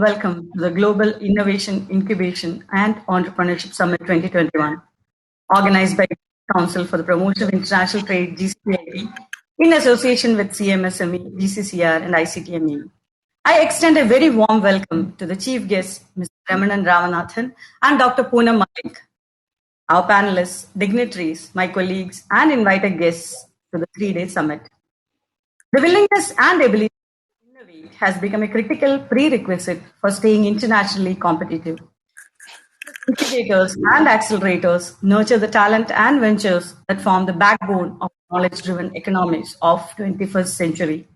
welcome to the Global Innovation, Incubation and Entrepreneurship Summit 2021, organized by Council for the Promotion of International Trade, GCIIE, in association with CMSME, GCCR and ICTME. I extend a very warm welcome to the chief guests, Mr. Ramanan Ramanathan and Dr. Poonam Malik, our panelists, dignitaries, my colleagues, and invited guests to the 3-day summit. The willingness and ability to innovate has become a critical prerequisite for staying internationally competitive. Incubators and accelerators nurture the talent and ventures that form the backbone of knowledge-driven economies of 21st century.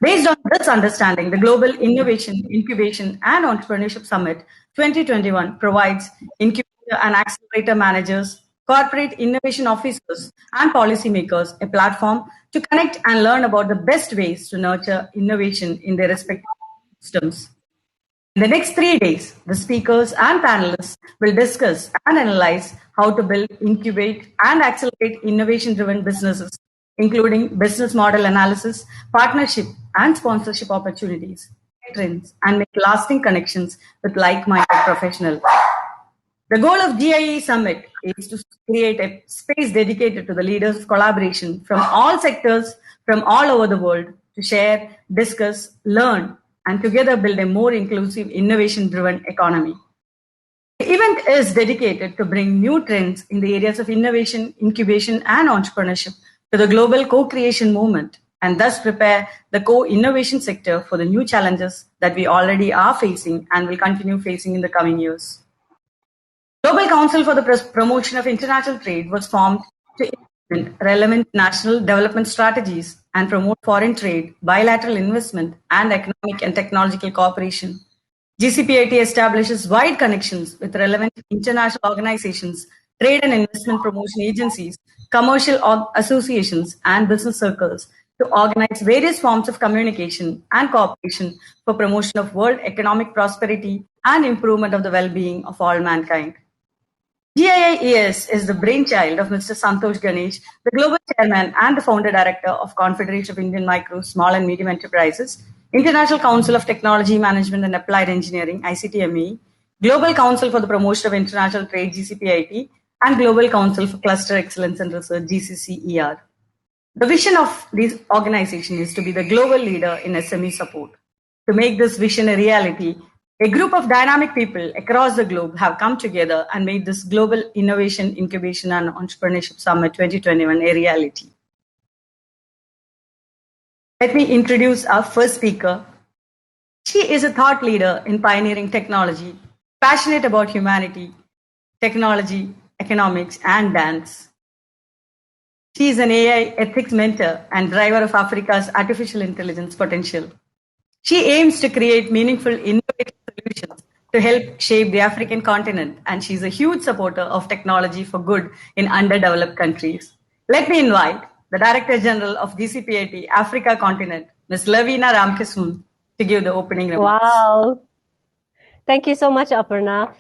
Based on this understanding, the Global Innovation, Incubation and Entrepreneurship Summit 2021 provides incubator and accelerator managers, corporate innovation officers, and policymakers a platform to connect and learn about the best ways to nurture innovation in their respective systems. In the next 3 days, the speakers and panelists will discuss and analyze how to build, incubate, and accelerate innovation-driven businesses, including business model analysis, partnership and sponsorship opportunities, trends, and make lasting connections with like-minded professionals. The goal of GIIE Summit is to create a space dedicated to the leaders of collaboration from all sectors, from all over the world, to share, discuss, learn, and together build a more inclusive, innovation-driven economy. The event is dedicated to bring new trends in the areas of innovation, incubation, and entrepreneurship to the global co-creation movement, and thus prepare the co-innovation sector for the new challenges that we already are facing and will continue facing in the coming years. Global Council for the Promotion of International Trade was formed to implement relevant national development strategies and promote foreign trade, bilateral investment, and economic and technological cooperation. GCPIT establishes wide connections with relevant international organizations, trade and investment promotion agencies, commercial associations, and business circles to organize various forms of communication and cooperation for promotion of world economic prosperity and improvement of the well-being of all mankind. GIIES is the brainchild of Mr. Santosh Ganesh, the Global Chairman and the Founder Director of Confederation of Indian Micro, Small and Medium Enterprises, International Council of Technology Management and Applied Engineering, ICTME, Global Council for the Promotion of International Trade, GCPIT, and Global Council for Cluster Excellence and Research, GCCER. The vision of this organization is to be the global leader in SME support. To make this vision a reality, a group of dynamic people across the globe have come together and made this Global Innovation, Incubation and Entrepreneurship Summit 2021 a reality. Let me introduce our first speaker. She is a thought leader in pioneering technology, passionate about humanity, technology, economics, and dance. She is an AI ethics mentor and driver of Africa's artificial intelligence potential. She aims to create meaningful, innovative solutions to help shape the African continent, and she's a huge supporter of technology for good in underdeveloped countries. Let me invite the Director General of GCPIT Africa Continent, Ms. Lavina Ramkissoon, to give the opening remarks. Wow. Thank you so much, Aparna.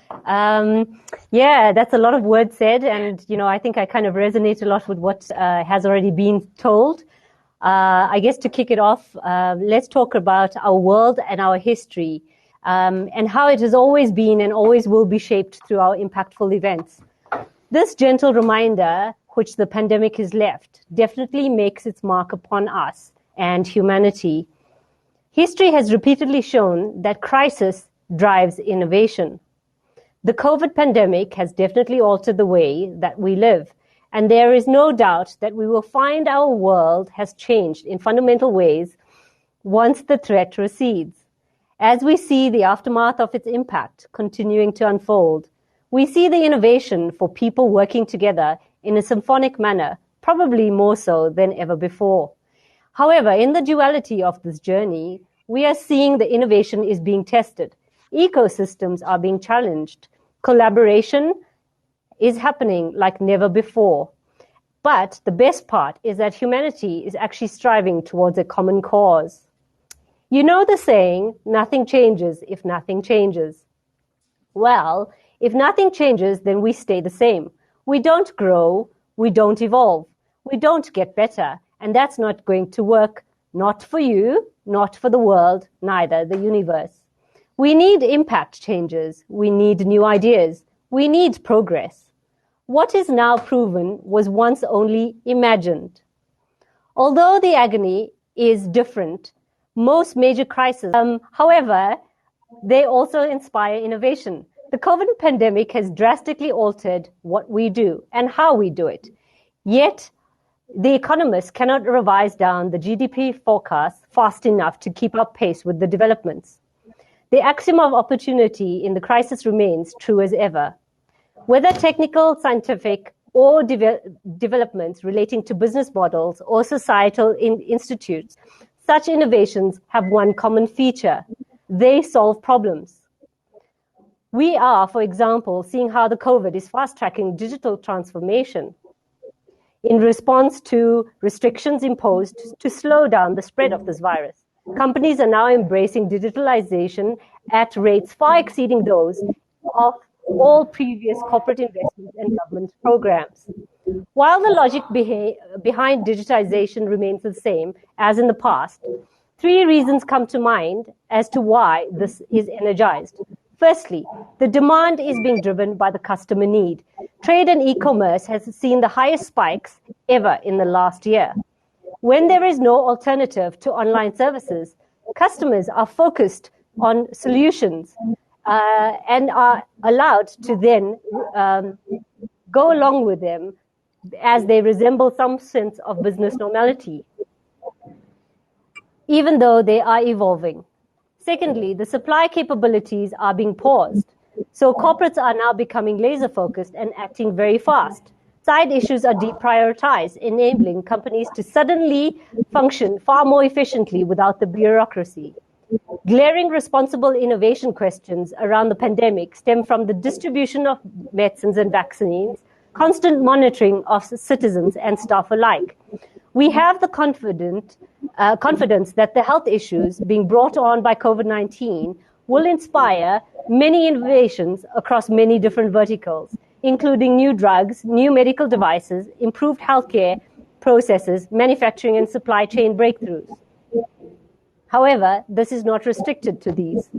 Yeah, that's a lot of words said, and I think I kind of resonate a lot with what has already been told. I guess to kick it off, let's talk about our world and our history, and how it has always been and always will be shaped through our impactful events. This gentle reminder, which the pandemic has left, definitely makes its mark upon us and humanity. History has repeatedly shown that crisis drives innovation. The COVID pandemic has definitely altered the way that we live. And there is no doubt that we will find our world has changed in fundamental ways once the threat recedes. As we see the aftermath of its impact continuing to unfold, we see the innovation for people working together in a symphonic manner, probably more so than ever before. However, in the duality of this journey, we are seeing the innovation is being tested. Ecosystems are being challenged. Collaboration is happening like never before. But the best part is that humanity is actually striving towards a common cause. You know the saying, nothing changes if nothing changes. Well, if nothing changes, then we stay the same. We don't grow, we don't evolve, we don't get better, and that's not going to work, not for you, not for the world, neither the universe. We need impact changes. We need new ideas. We need progress. What is now proven was once only imagined. Although the agony is different, most major crises, however, they also inspire innovation. The COVID pandemic has drastically altered what we do and how we do it. Yet, the economists cannot revise down the GDP forecast fast enough to keep up pace with the developments. The axiom of opportunity in the crisis remains true as ever. Whether technical, scientific, or developments relating to business models or societal institutes, such innovations have one common feature. They solve problems. We are, for example, seeing how the COVID is fast-tracking digital transformation. In response to restrictions imposed to slow down the spread of this virus, companies are now embracing digitalization at rates far exceeding those of all previous corporate investments and government programs. While the logic behind digitization remains the same as in the past, three reasons come to mind as to why this is energized. Firstly, the demand is being driven by the customer need. Trade and e-commerce has seen the highest spikes ever in the last year. When there is no alternative to online services, customers are focused on solutions and are allowed to then go along with them as they resemble some sense of business normality, even though they are evolving. Secondly, the supply capabilities are being paused. So corporates are now becoming laser focused and acting very fast. Side issues are deprioritized, enabling companies to suddenly function far more efficiently without the bureaucracy. Glaring responsible innovation questions around the pandemic stem from the distribution of medicines and vaccines, constant monitoring of citizens and staff alike. We have the confidence that the health issues being brought on by COVID-19 will inspire many innovations across many different verticals, including new drugs, new medical devices, improved healthcare processes, manufacturing and supply chain breakthroughs. However, this is not restricted to these.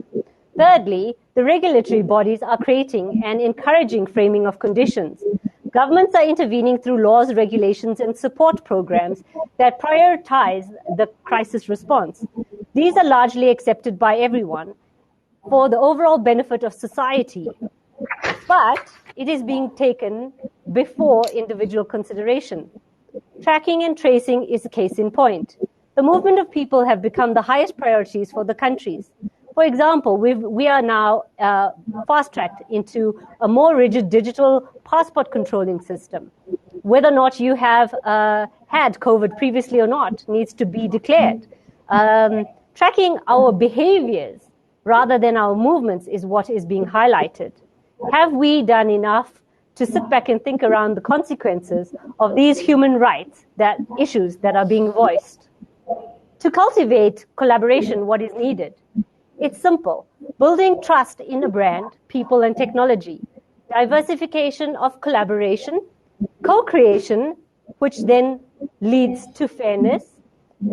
Thirdly, the regulatory bodies are creating and encouraging framing of conditions. Governments are intervening through laws, regulations, and support programs that prioritize the crisis response. These are largely accepted by everyone for the overall benefit of society, but it is being taken before individual consideration. Tracking and tracing is a case in point. The movement of people have become the highest priorities for the countries. For example, we are now fast-tracked into a more rigid digital passport controlling system. Whether or not you have had COVID previously or not needs to be declared. Tracking our behaviors rather than our movements is what is being highlighted. Have we done enough to sit back and think around the consequences of these human rights issues that are being voiced? To cultivate collaboration, what is needed? It's simple. Building trust in a brand, people, and technology. Diversification of collaboration. Co-creation, which then leads to fairness.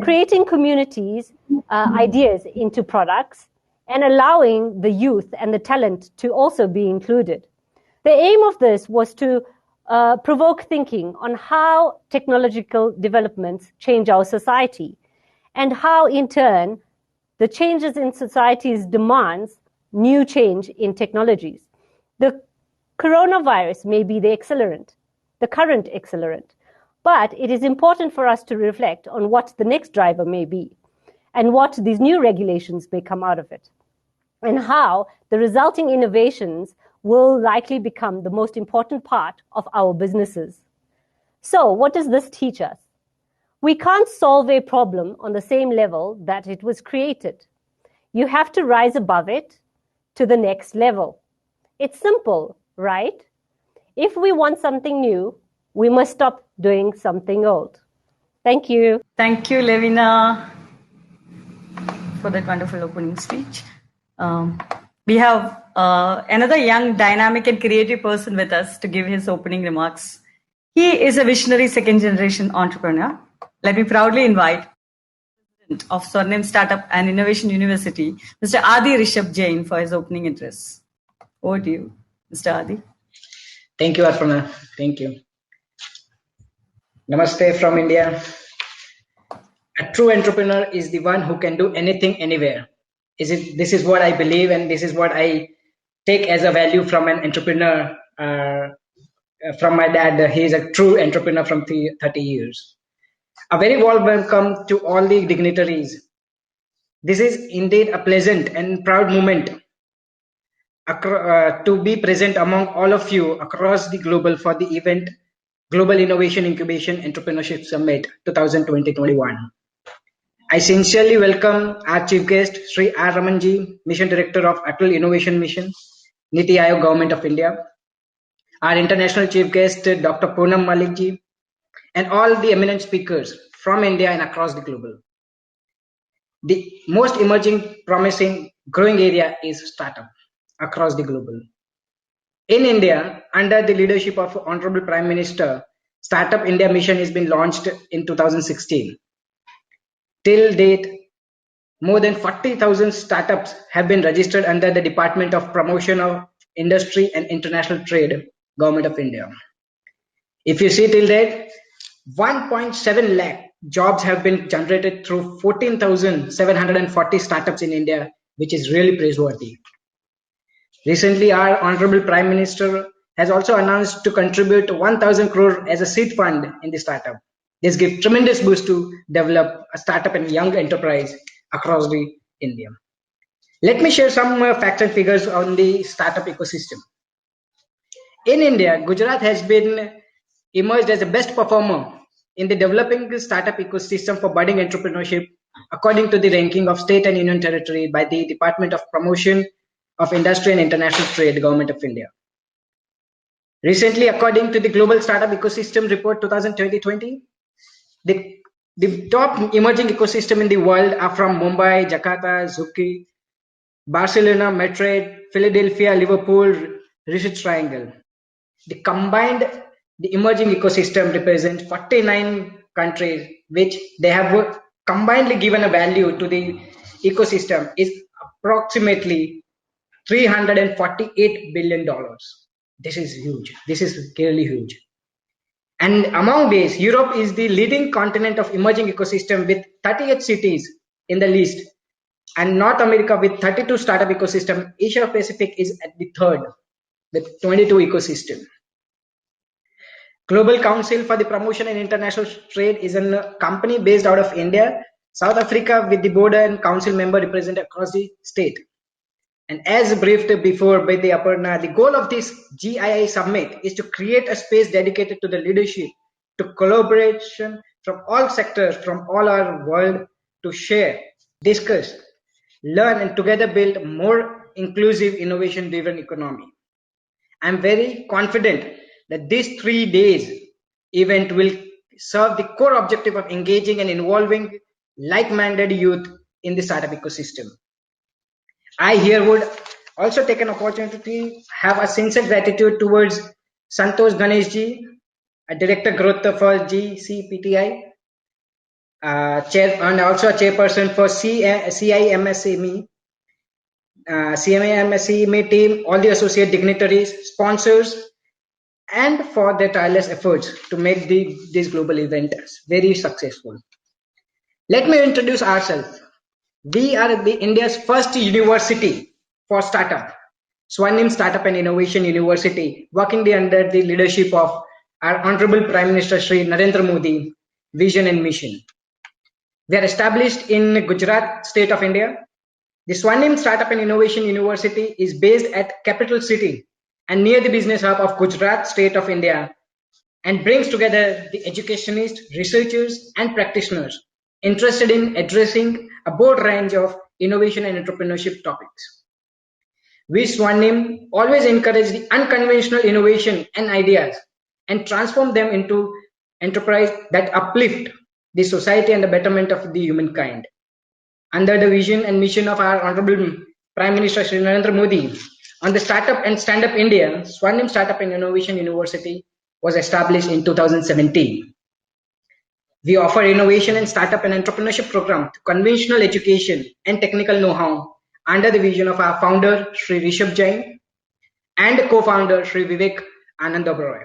Creating communities, ideas into products, and allowing the youth and the talent to also be included. The aim of this was to provoke thinking on how technological developments change our society, and how, in turn, the changes in society's demands new change in technologies. The coronavirus may be the accelerant, the current accelerant, but it is important for us to reflect on what the next driver may be and what these new regulations may come out of it, and how the resulting innovations will likely become the most important part of our businesses. So, what does this teach us? We can't solve a problem on the same level that it was created. You have to rise above it to the next level. It's simple, right? If we want something new, we must stop doing something old. Thank you. Thank you, Levina, for that wonderful opening speech. We have another young, dynamic, and creative person with us to give his opening remarks. He is a visionary second-generation entrepreneur. Let me proudly invite of Swarnim Startup and Innovation University, Mr. Adi Rishabh Jain, for his opening address. Over to you, Mr. Adi. Thank you, Arpana. Thank you. Namaste from India. A true entrepreneur is the one who can do anything anywhere. This is what I believe, and this is what I take as a value from an entrepreneur. From my dad, he is a true entrepreneur from 30 years. A very warm welcome to all the dignitaries. This is indeed a pleasant and proud moment to be present among all of you across the global for the event Global Innovation Incubation Entrepreneurship Summit 2020-21. I sincerely welcome our chief guest, Sri R. Ramanji, Mission Director of Atal Innovation Mission, Niti Aayog Government of India, our international chief guest, Dr. Poonam Malikji, and all the eminent speakers from India and across the global. The most emerging, promising, growing area is startup across the global. In India, under the leadership of Honorable Prime Minister, Startup India Mission has been launched in 2016. Till date, more than 40,000 startups have been registered under the Department of Promotion of Industry and International Trade, Government of India. If you see till date, 1.7 lakh jobs have been generated through 14,740 startups in India, which is really praiseworthy. Recently, our Honorable Prime Minister has also announced to contribute 1,000 crore as a seed fund in the startup. This gives tremendous boost to develop a startup and young enterprise across the India. Let me share some facts and figures on the startup ecosystem. In India, Gujarat has been emerged as the best performer in the developing startup ecosystem for budding entrepreneurship, according to the ranking of state and union territory by the Department of Promotion of Industry and International Trade, Government of India. Recently, according to the Global Startup Ecosystem Report 2020, the top emerging ecosystem in the world are from Mumbai, Jakarta, Zurich, Barcelona, Madrid, Philadelphia, Liverpool, Research Triangle. The emerging ecosystem represents 49 countries, which they have combinedly given a value to the ecosystem is approximately $348 billion. This is huge. This is clearly huge. And among these, Europe is the leading continent of emerging ecosystem with 38 cities in the list, and North America with 32 startup ecosystem. Asia Pacific is at the third with 22 ecosystem. Global Council for the Promotion and International Trade is a company based out of India, South Africa, with the board and council member represented across the state. And as briefed before by the Aparna, the goal of this GIIE Summit is to create a space dedicated to the leadership, to collaboration from all sectors, from all our world, to share, discuss, learn, and together build more inclusive, innovation-driven economy. I'm very confident that this 3 days event will serve the core objective of engaging and involving like-minded youth in the startup ecosystem. I here would also take an opportunity to have a sincere gratitude towards Santosh Ganeshji, a Director Growth for GCPTI, chair and also a chairperson for CIMSME, CMAMSME team, all the associate dignitaries, sponsors, and for their tireless efforts to make this global event very successful. Let me introduce ourselves. We are India's first university for startup, Swarnim Startup and Innovation University, working under the leadership of our Honorable Prime Minister Shri Narendra Modi, vision and mission. We are established in Gujarat, state of India. The Swarnim Startup and Innovation University is based at capital city and near the business hub of Gujarat, state of India, and brings together the educationists, researchers, and practitioners interested in addressing a broad range of innovation and entrepreneurship topics. We Swarnim always encourage the unconventional innovation and ideas and transform them into enterprise that uplift the society and the betterment of the humankind. Under the vision and mission of our Honorable Prime Minister Shri Narendra Modi, on the Startup and Stand Up India, Swarnim Startup and Innovation University was established in 2017. We offer innovation and startup and entrepreneurship program to conventional education and technical know-how under the vision of our founder, Sri Rishabh Jain, and co-founder, Sri Vivek Anandabaroy.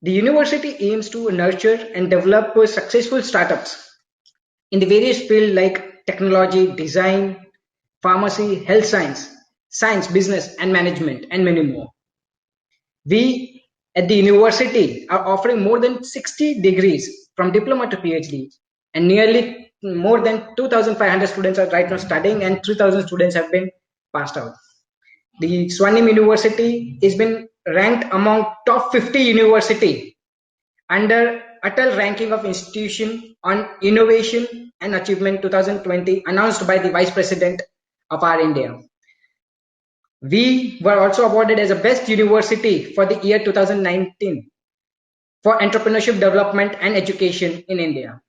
The university aims to nurture and develop successful startups in the various fields like technology, design, pharmacy, health science, business, and management, and many more. We at the university are offering more than 60 degrees from diploma to PhD, and nearly more than 2,500 students are right now studying, and 3,000 students have been passed out. The Swarnim University has been ranked among top 50 university under Atal ranking of institution on innovation and achievement 2020 announced by the Vice President of our India. We were also awarded as a best university for the year 2019 for entrepreneurship development and education in India.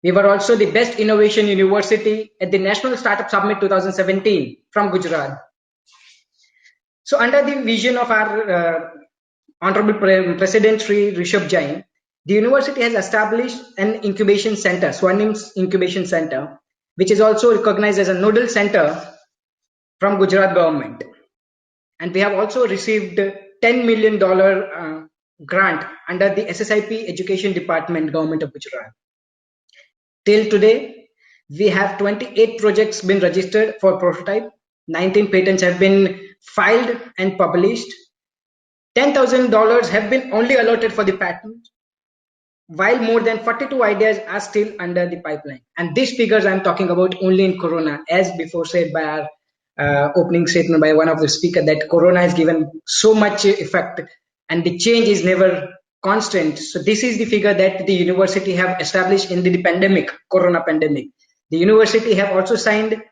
We were also the best innovation university at the National Startup Summit 2017 from Gujarat. So under the vision of our Honorable President Sri Rishabh Jain, the university has established an incubation center, Swarnim's Incubation Center, which is also recognized as a nodal center from Gujarat government. And we have also received $10 million grant under the SSIP Education Department, Government of Gujarat. Till today, we have 28 projects been registered for prototype, 19 patents have been filed and published, $10,000 have been only allotted for the patent, while more than 42 ideas are still under the pipeline. And these figures I'm talking about only in Corona, as before said by our opening statement by one of the speakers, that Corona has given so much effect and the change is never constant. So this is the figure that the university have established in the pandemic, Corona pandemic. The university have also signed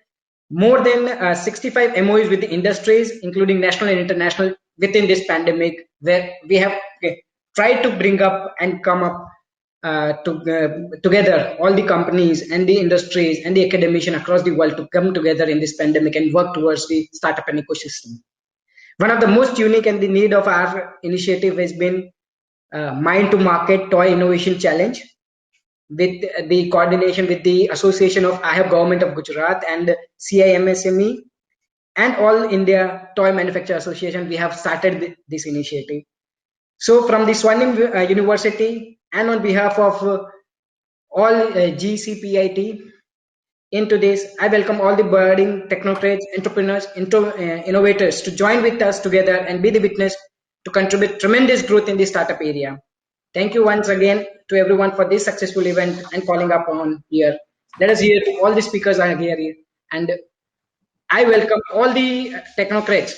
more than 65 MOUs with the industries, including national and international, within this pandemic, where we have tried to bring up and come up together all the companies and the industries and the academicians across the world to come together in this pandemic and work towards the startup and ecosystem. One of the most unique and the need of our initiative has been Mind to Market Toy Innovation Challenge, with the coordination with the Association of IHAB Government of Gujarat and CIMSME and All India Toy Manufacturer Association. We have started this initiative. So from the Swarnim University and on behalf of all GCPIT into this, I welcome all the budding technocrats, entrepreneurs, innovators to join with us together and be the witness to contribute tremendous growth in the startup area. Thank you once again to everyone for this successful event and calling up on here. Let us hear to all the speakers are here, and I welcome all the technocrats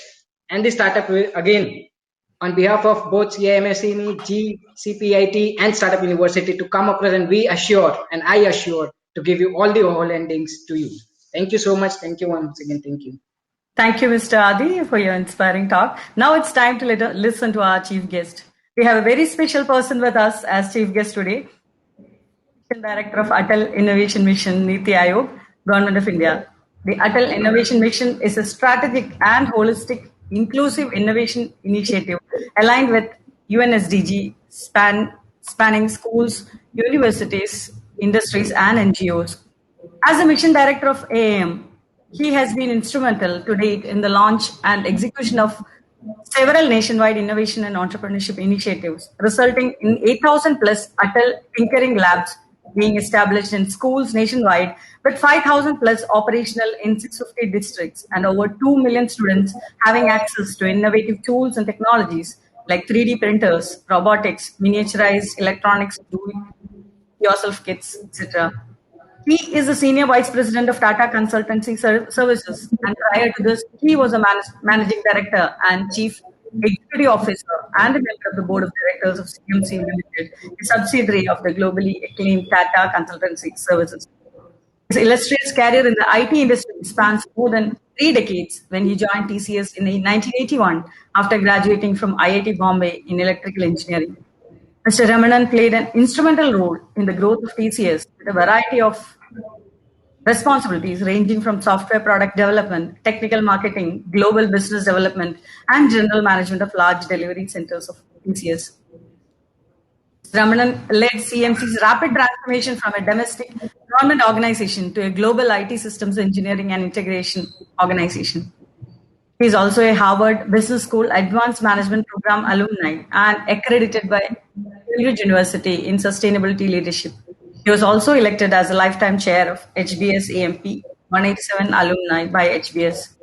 and the startup again on behalf of both CIMSME, GCPIT and Startup University to come across, and we assure and I assure to give you all the whole endings to you. Thank you so much. Thank you once again. Thank you. Thank you, Mr. Adi, for your inspiring talk. Now it's time to listen to our chief guest. We have a very special person with us as chief guest today, Director of Atal Innovation Mission, Niti Aayog, Government of India. The Atal Innovation Mission is a strategic and holistic inclusive innovation initiative aligned with UNSDG, spanning schools, universities, industries, and NGOs. As the mission director of AAM, he has been instrumental to date in the launch and execution of several nationwide innovation and entrepreneurship initiatives, resulting in 8,000 plus Atal Tinkering Labs being established in schools nationwide, with 5,000 plus operational in 650 districts, and over 2 million students having access to innovative tools and technologies like 3D printers, robotics, miniaturized electronics, do-it-yourself kits, etc. He is the Senior Vice President of Tata Consultancy Services, and prior to this, he was a Managing Director and Chief Executive Officer and a member of the Board of Directors of CMC Limited, a subsidiary of the globally acclaimed Tata Consultancy Services. His illustrious career in the IT industry spans more than 3 decades when he joined TCS in 1981 after graduating from IIT Bombay in electrical engineering. Mr. Ramanan played an instrumental role in the growth of TCS with a variety of responsibilities ranging from software product development, technical marketing, global business development, and general management of large delivery centers of TCS. Ramanan led CMC's rapid transformation from a domestic government organization to a global IT systems engineering and integration organization. He is also a Harvard Business School Advanced Management Program alumni and accredited by Cambridge University in Sustainability Leadership. He was also elected as a lifetime chair of HBS AMP 187 alumni by HBS.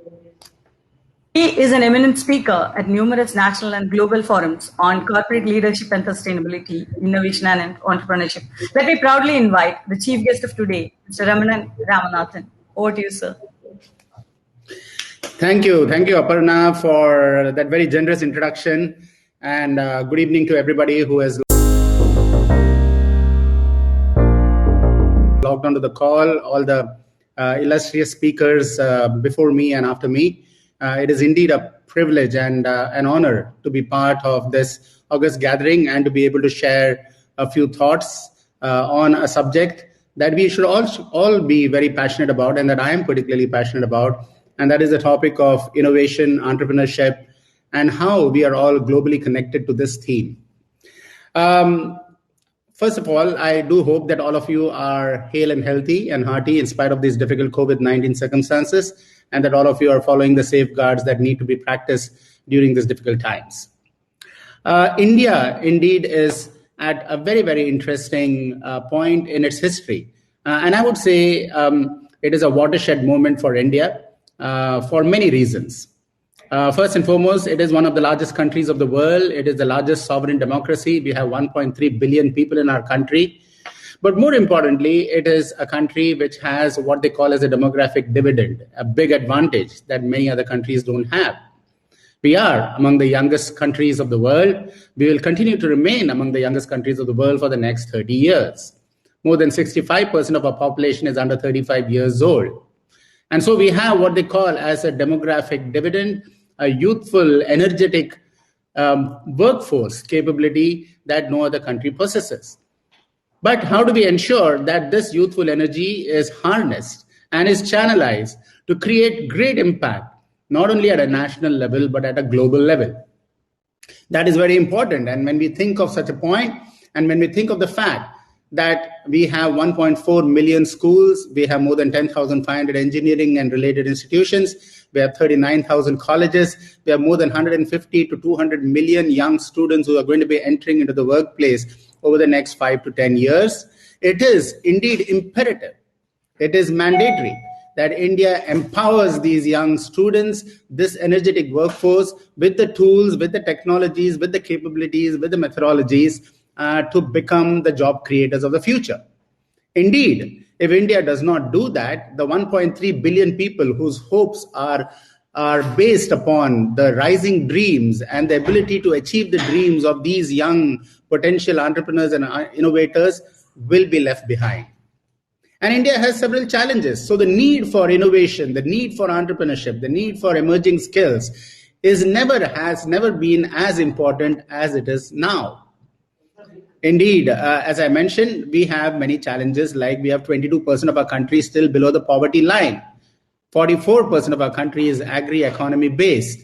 He is an eminent speaker at numerous national and global forums on corporate leadership and sustainability, innovation and entrepreneurship. Let me proudly invite the chief guest of today, Mr. Ramanan Ramanathan. Over to you, sir. Thank you, Aparna, for that very generous introduction. And good evening to everybody who has logged onto the call, all the illustrious speakers before me and after me. It is indeed a privilege and an honor to be part of this August gathering and to be able to share a few thoughts on a subject that we should all be very passionate about, and that I am particularly passionate about, and that is the topic of innovation, entrepreneurship, and how we are all globally connected to this theme. First of all, I do hope that all of you are hale and healthy and hearty in spite of these difficult COVID-19 circumstances, and that all of you are following the safeguards that need to be practiced during these difficult times. India, indeed, is at a very, very interesting point in its history. And I would say it is a watershed moment for India for many reasons. First and foremost, it is one of the largest countries of the world. It is the largest sovereign democracy. We have 1.3 billion people in our country. But more importantly, it is a country which has what they call as a demographic dividend, a big advantage that many other countries don't have. We are among the youngest countries of the world. We will continue to remain among the youngest countries of the world for the next 30 years. More than 65% of our population is under 35 years old. And so we have what they call as a demographic dividend, a youthful, energetic workforce capability that no other country possesses. But how do we ensure that this youthful energy is harnessed and is channelized to create great impact, not only at a national level, but at a global level? That is very important. And when we think of such a point, and when we think of the fact that we have 1.4 million schools, we have more than 10,500 engineering and related institutions, we have 39,000 colleges, we have more than 150 to 200 million young students who are going to be entering into the workplace over the next 5 to 10 years, it is indeed imperative, it is mandatory that India empowers these young students, this energetic workforce, with the tools, with the technologies, with the capabilities, with the methodologies to become the job creators of the future. Indeed, if India does not do that, the 1.3 billion people whose hopes are based upon the rising dreams and the ability to achieve the dreams of these young potential entrepreneurs and innovators will be left behind. And India has several challenges. So the need for innovation, the need for entrepreneurship, the need for emerging skills has never been as important as it is now. Indeed, as I mentioned, we have many challenges, like we have 22% of our country still below the poverty line. 44% of our country is agri-economy based.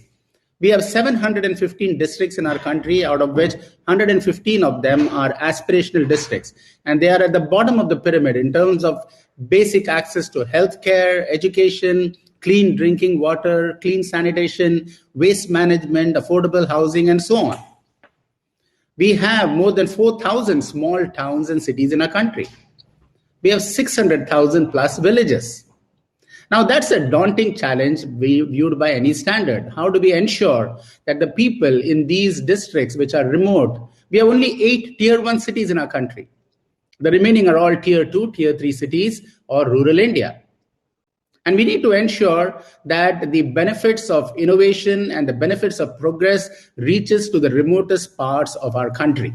We have 715 districts in our country, out of which 115 of them are aspirational districts. And they are at the bottom of the pyramid in terms of basic access to healthcare, education, clean drinking water, clean sanitation, waste management, affordable housing, and so on. We have more than 4,000 small towns and cities in our country. We have 600,000 plus villages. Now, that's a daunting challenge viewed by any standard. How do we ensure that the people in these districts, which are remote, we have only 8 tier 1 cities in our country. The remaining are all tier 2, tier 3 cities or rural India. And we need to ensure that the benefits of innovation and the benefits of progress reaches to the remotest parts of our country.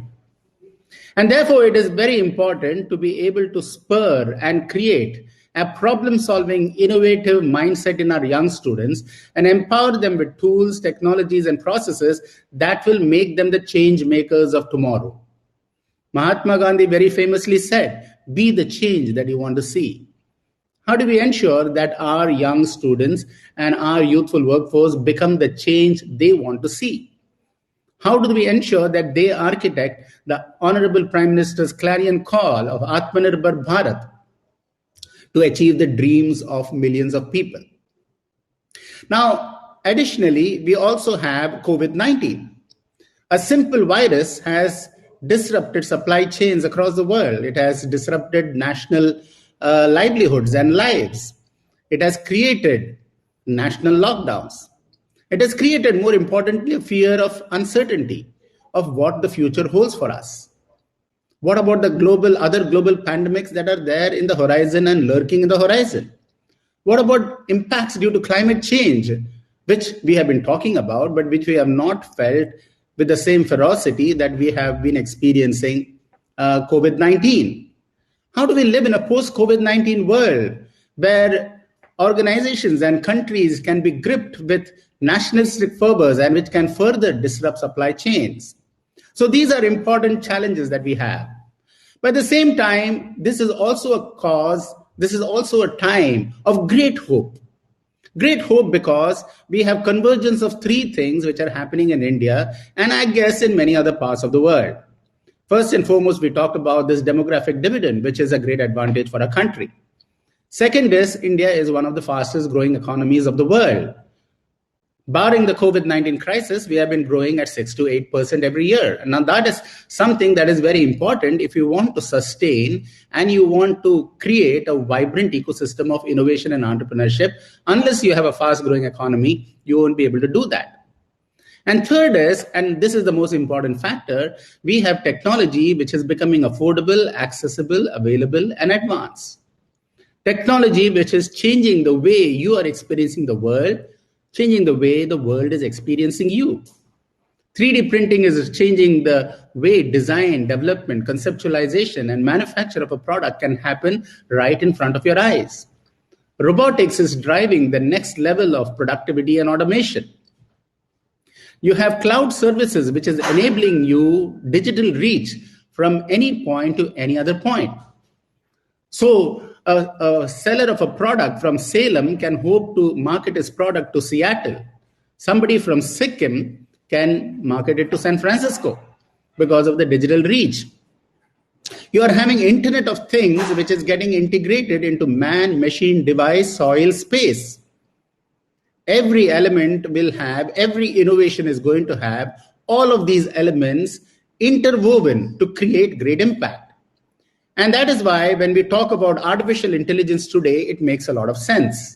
And therefore, it is very important to be able to spur and create a problem-solving, innovative mindset in our young students and empower them with tools, technologies, and processes that will make them the change makers of tomorrow. Mahatma Gandhi very famously said, "Be the change that you want to see." How do we ensure that our young students and our youthful workforce become the change they want to see? How do we ensure that they architect the Honorable Prime Minister's clarion call of Atmanirbhar Bharat to achieve the dreams of millions of people? Now, additionally, we also have COVID-19. A simple virus has disrupted supply chains across the world. It has disrupted national livelihoods and lives. It has created national lockdowns. It has created, more importantly, a fear of uncertainty of what the future holds for us. What about the other global pandemics that are there in the horizon and lurking in the horizon? What about impacts due to climate change, which we have been talking about, but which we have not felt with the same ferocity that we have been experiencing COVID-19? How do we live in a post-COVID-19 world where organizations and countries can be gripped with nationalistic fervors and which can further disrupt supply chains? So these are important challenges that we have. But at the same time, this is also a time of great hope. Great hope because we have convergence of three things which are happening in India and I guess in many other parts of the world. First and foremost, we talked about this demographic dividend, which is a great advantage for our country. Second is India is one of the fastest growing economies of the world. Barring the COVID-19 crisis, we have been growing at 6 to 8% every year. Now that is something that is very important if you want to sustain and you want to create a vibrant ecosystem of innovation and entrepreneurship. Unless you have a fast growing economy, you won't be able to do that. And third is, and this is the most important factor, we have technology which is becoming affordable, accessible, available, and advanced. Technology which is changing the way you are experiencing the world, changing the way the world is experiencing you. 3D printing is changing the way design, development, conceptualization, and manufacture of a product can happen right in front of your eyes. Robotics is driving the next level of productivity and automation. You have cloud services, which is enabling you digital reach from any point to any other point. So a seller of a product from Salem can hope to market his product to Seattle. Somebody from Sikkim can market it to San Francisco because of the digital reach. You are having Internet of Things, which is getting integrated into man, machine, device, soil, space. Every element will have, every innovation is going to have all of these elements interwoven to create great impact. And that is why when we talk about artificial intelligence today, it makes a lot of sense.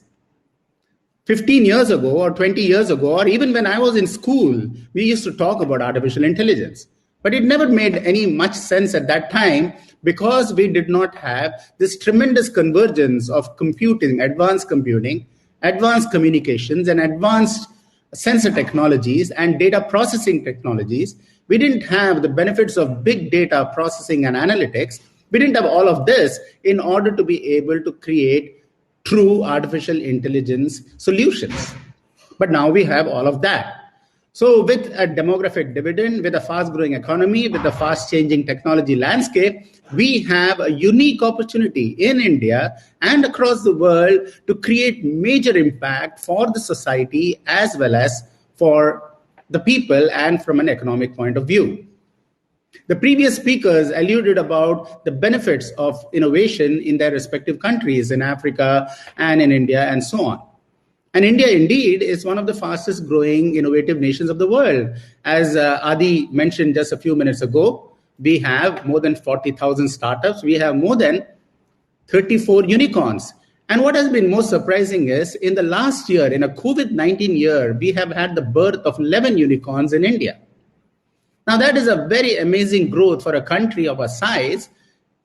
15 years ago or 20 years ago, or even when I was in school, we used to talk about artificial intelligence. But it never made any much sense at that time because we did not have this tremendous convergence of computing, advanced communications, and advanced sensor technologies and data processing technologies. We didn't have the benefits of big data processing and analytics. We didn't have all of this in order to be able to create true artificial intelligence solutions. But now we have all of that. So with a demographic dividend, with a fast growing economy, with a fast changing technology landscape, we have a unique opportunity in India and across the world to create major impact for the society as well as for the people and from an economic point of view. The previous speakers alluded about the benefits of innovation in their respective countries, in Africa and in India and so on. And India indeed is one of the fastest growing innovative nations of the world. As Adi mentioned just a few minutes ago, we have more than 40,000 startups. We have more than 34 unicorns. And what has been most surprising is in the last year, in a COVID-19 year, we have had the birth of 11 unicorns in India. Now, that is a very amazing growth for a country of our size.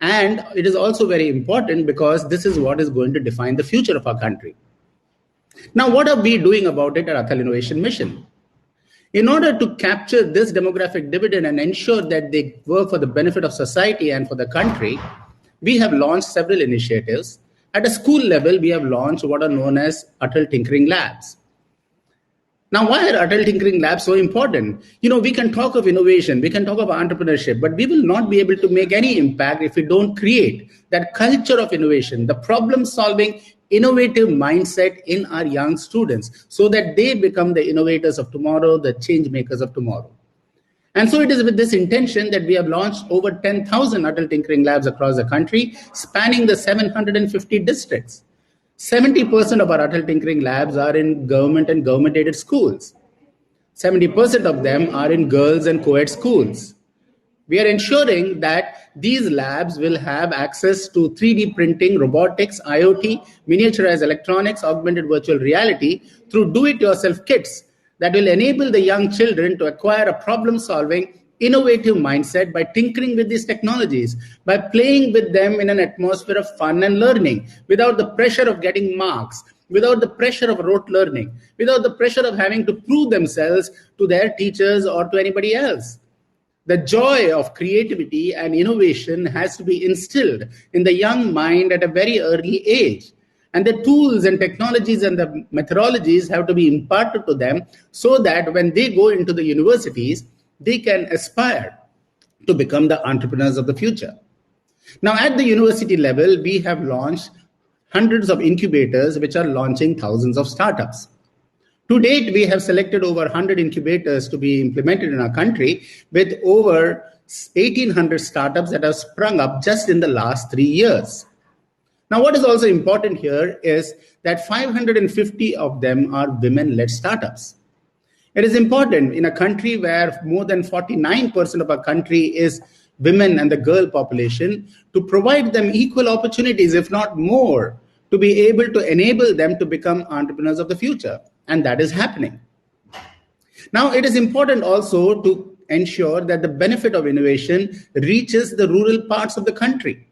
And it is also very important because this is what is going to define the future of our country. Now, what are we doing about it at Atal Innovation Mission? In order to capture this demographic dividend and ensure that they work for the benefit of society and for the country, we have launched several initiatives. At a school level, we have launched what are known as Atal Tinkering Labs. Now, why are Atal Tinkering Labs so important? We can talk of innovation, we can talk of entrepreneurship, but we will not be able to make any impact if we don't create that culture of innovation, the problem-solving, innovative mindset in our young students so that they become the innovators of tomorrow, the change makers of tomorrow. And so it is with this intention that we have launched over 10,000 Atal Tinkering Labs across the country, spanning the 750 districts. 70% of our Atal Tinkering Labs are in government and government-aided schools. 70% of them are in girls and co-ed schools. We are ensuring that these labs will have access to 3D printing, robotics, IoT, miniaturized electronics, augmented virtual reality through do-it-yourself kits that will enable the young children to acquire a problem-solving, innovative mindset by tinkering with these technologies, by playing with them in an atmosphere of fun and learning, without the pressure of getting marks, without the pressure of rote learning, without the pressure of having to prove themselves to their teachers or to anybody else. The joy of creativity and innovation has to be instilled in the young mind at a very early age. And the tools and technologies and the methodologies have to be imparted to them so that when they go into the universities, they can aspire to become the entrepreneurs of the future. Now, at the university level, we have launched hundreds of incubators which are launching thousands of startups. To date, we have selected over 100 incubators to be implemented in our country with over 1,800 startups that have sprung up just in the last 3 years. Now, what is also important here is that 550 of them are women-led startups. It is important in a country where more than 49% of our country is women and the girl population to provide them equal opportunities, if not more, to be able to enable them to become entrepreneurs of the future. And that is happening. Now, it is important also to ensure that the benefit of innovation reaches the rural parts of the country.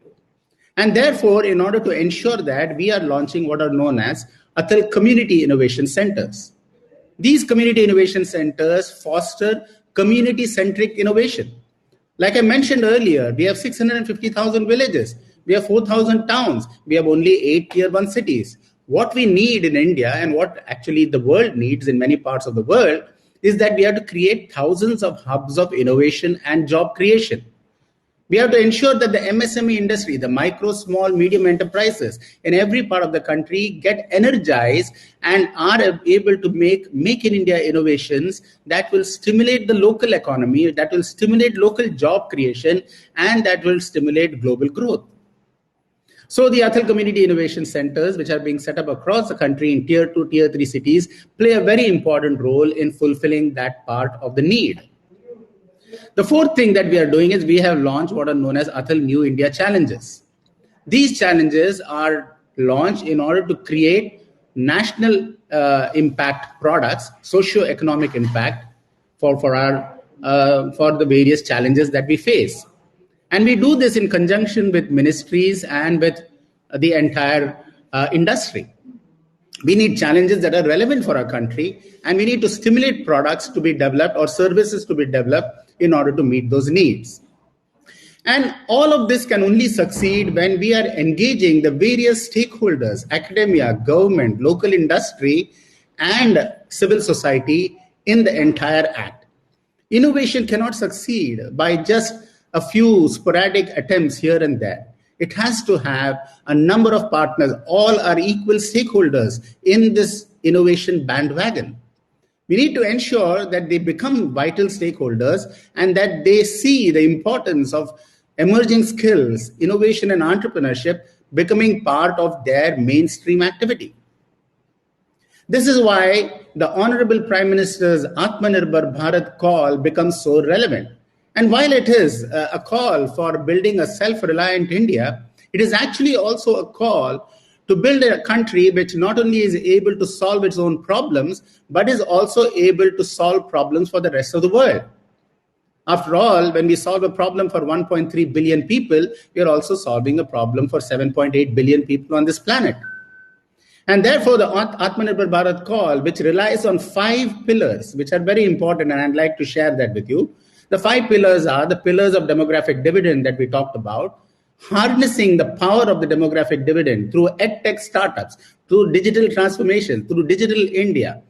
And therefore, in order to ensure that, we are launching what are known as Atal Community Innovation Centers. These community innovation centers foster community-centric innovation. Like I mentioned earlier, we have 650,000 villages. We have 4,000 towns. We have only 8 tier 1 cities. What we need in India and what actually the world needs in many parts of the world is that we have to create thousands of hubs of innovation and job creation. We have to ensure that the MSME industry, the micro, small, medium enterprises in every part of the country get energized and are able to make in India innovations that will stimulate the local economy, that will stimulate local job creation, and that will stimulate global growth. So the Atal Community Innovation Centers, which are being set up across the country in tier 2, tier 3 cities, play a very important role in fulfilling that part of the need. The fourth thing that we are doing is we have launched what are known as Atal New India Challenges. These challenges are launched in order to create national impact products, socio-economic impact for the various challenges that we face. And we do this in conjunction with ministries and with the entire industry. We need challenges that are relevant for our country, and we need to stimulate products to be developed or services to be developed in order to meet those needs. And all of this can only succeed when we are engaging the various stakeholders, academia, government, local industry, and civil society in the entire act. Innovation cannot succeed by just a few sporadic attempts here and there. It has to have a number of partners. All are equal stakeholders in this innovation bandwagon. We need to ensure that they become vital stakeholders and that they see the importance of emerging skills, innovation, and entrepreneurship becoming part of their mainstream activity. This is why the Honorable Prime Minister's Atmanirbhar Bharat call becomes so relevant. And while it is a call for building a self-reliant India, it is actually also a call to build a country which not only is able to solve its own problems, but is also able to solve problems for the rest of the world. After all, when we solve a problem for 1.3 billion people, we are also solving a problem for 7.8 billion people on this planet. And therefore, the Atmanirbhar Bharat call, which relies on 5 pillars, which are very important, and I'd like to share that with you. The 5 pillars are the pillars of demographic dividend that we talked about, harnessing the power of the demographic dividend through edtech startups, through digital transformation, through digital India,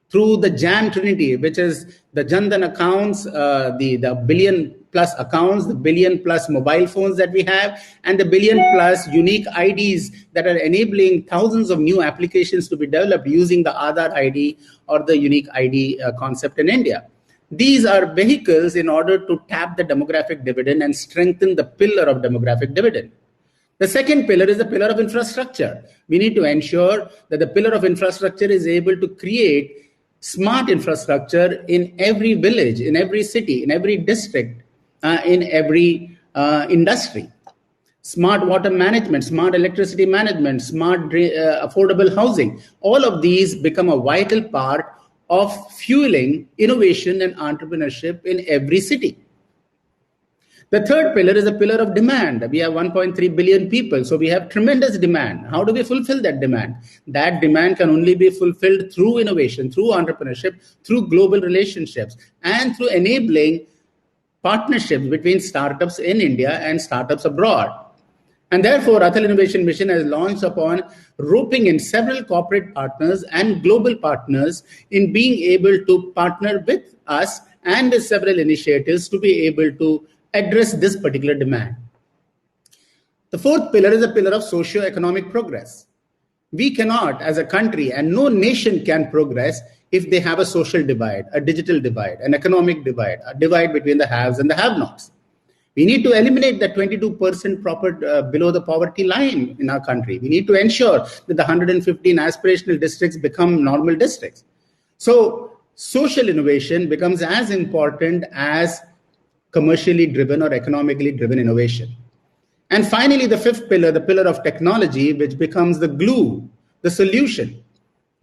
through the JAM Trinity, which is the Jandan accounts, the billion plus accounts, the billion plus mobile phones that we have, and the billion plus unique IDs that are enabling thousands of new applications to be developed using the Aadhaar ID or the unique ID concept in India. These are vehicles in order to tap the demographic dividend and strengthen the pillar of demographic dividend. The second pillar is the pillar of infrastructure. We need to ensure that the pillar of infrastructure is able to create smart infrastructure in every village, in every city, in every district, in every industry. Smart water management, smart electricity management, smart affordable housing. All of these become a vital part of fueling innovation and entrepreneurship in every city. The third pillar is a pillar of demand. We have 1.3 billion people, so we have tremendous demand. How do we fulfill that demand? That demand can only be fulfilled through innovation, through entrepreneurship, through global relationships, and through enabling partnerships between startups in India and startups abroad. And therefore, Atal Innovation Mission has launched upon roping in several corporate partners and global partners in being able to partner with us and with several initiatives to be able to address this particular demand. The fourth pillar is a pillar of socio-economic progress. We cannot, as a country, and no nation can progress if they have a social divide, a digital divide, an economic divide, a divide between the haves and the have-nots. We need to eliminate the 22% below the poverty line in our country. We need to ensure that the 115 aspirational districts become normal districts. So social innovation becomes as important as commercially driven or economically driven innovation. And finally, the fifth pillar, the pillar of technology, which becomes the glue, the solution,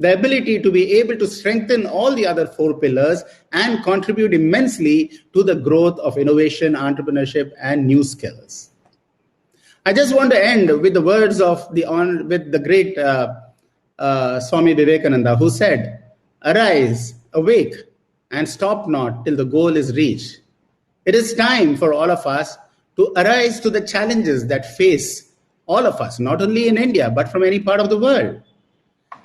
the ability to be able to strengthen all the other four pillars and contribute immensely to the growth of innovation, entrepreneurship, and new skills. I just want to end with the words of the great Swami Vivekananda, who said, "Arise, awake, and stop not till the goal is reached." It is time for all of us to arise to the challenges that face all of us, not only in India, but from any part of the world.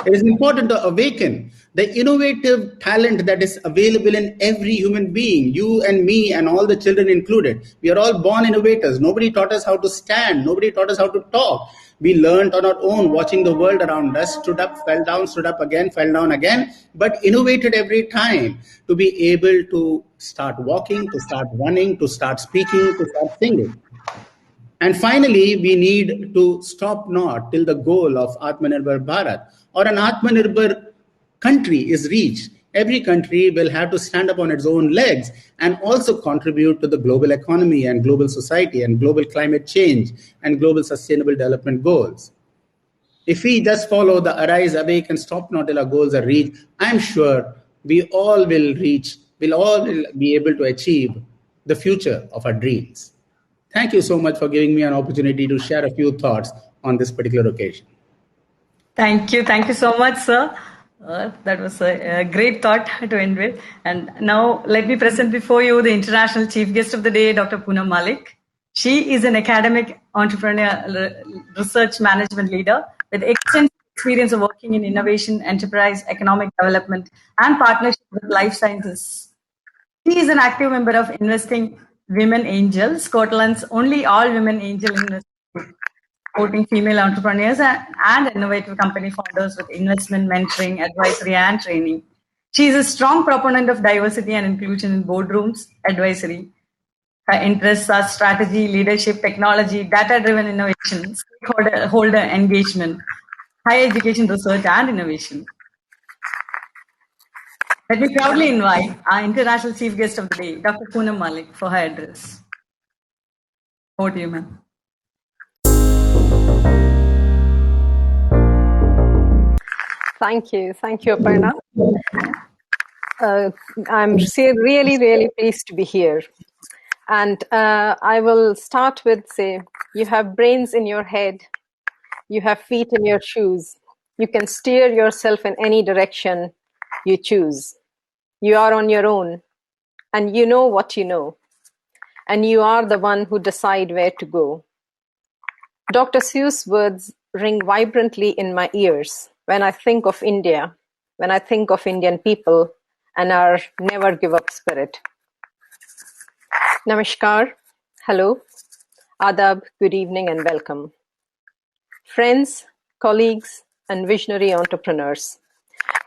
It is important to awaken the innovative talent that is available in every human being, you and me and all the children included. We are all born innovators. Nobody taught us how to stand. Nobody taught us how to talk. We learned on our own, watching the world around us, stood up, fell down, stood up again, fell down again, but innovated every time to be able to start walking, to start running, to start speaking, to start singing. And finally, we need to stop not till the goal of Atmanirbhar Bharat or an Atmanirbhar country is reached. Every country will have to stand up on its own legs and also contribute to the global economy and global society and global climate change and global sustainable development goals. If we just follow the arise, awake, and stop not till our goals are reached, I'm sure we all will be able to achieve the future of our dreams. Thank you so much for giving me an opportunity to share a few thoughts on this particular occasion. Thank you. Thank you so much, sir. That was a great thought to end with. And now let me present before you the international chief guest of the day, Dr. Poonam Malik. She is an academic entrepreneur, research management leader with extensive experience of working in innovation, enterprise, economic development, and partnership with life sciences. She is an active member of Investing Women Angels, Scotland's only all-women angel investor, supporting female entrepreneurs and innovative company founders with investment, mentoring, advisory, and training. She is a strong proponent of diversity and inclusion in boardrooms, advisory. Her interests are strategy, leadership, technology, data-driven innovation, stakeholder engagement, higher education research, and innovation. Let me proudly invite our international chief guest of the day, Dr. Poonam Malik, for her address. Over to you, ma'am. Thank you, Aparna. I'm really pleased to be here. And I will start with say, you have brains in your head, you have feet in your shoes, you can steer yourself in any direction you choose. You are on your own, and you know what you know, and you are the one who decide where to go. Dr. Seuss' words ring vibrantly in my ears when I think of India, when I think of Indian people and our never give up spirit. Namaskar, hello, adab, good evening and welcome. Friends, colleagues, and visionary entrepreneurs.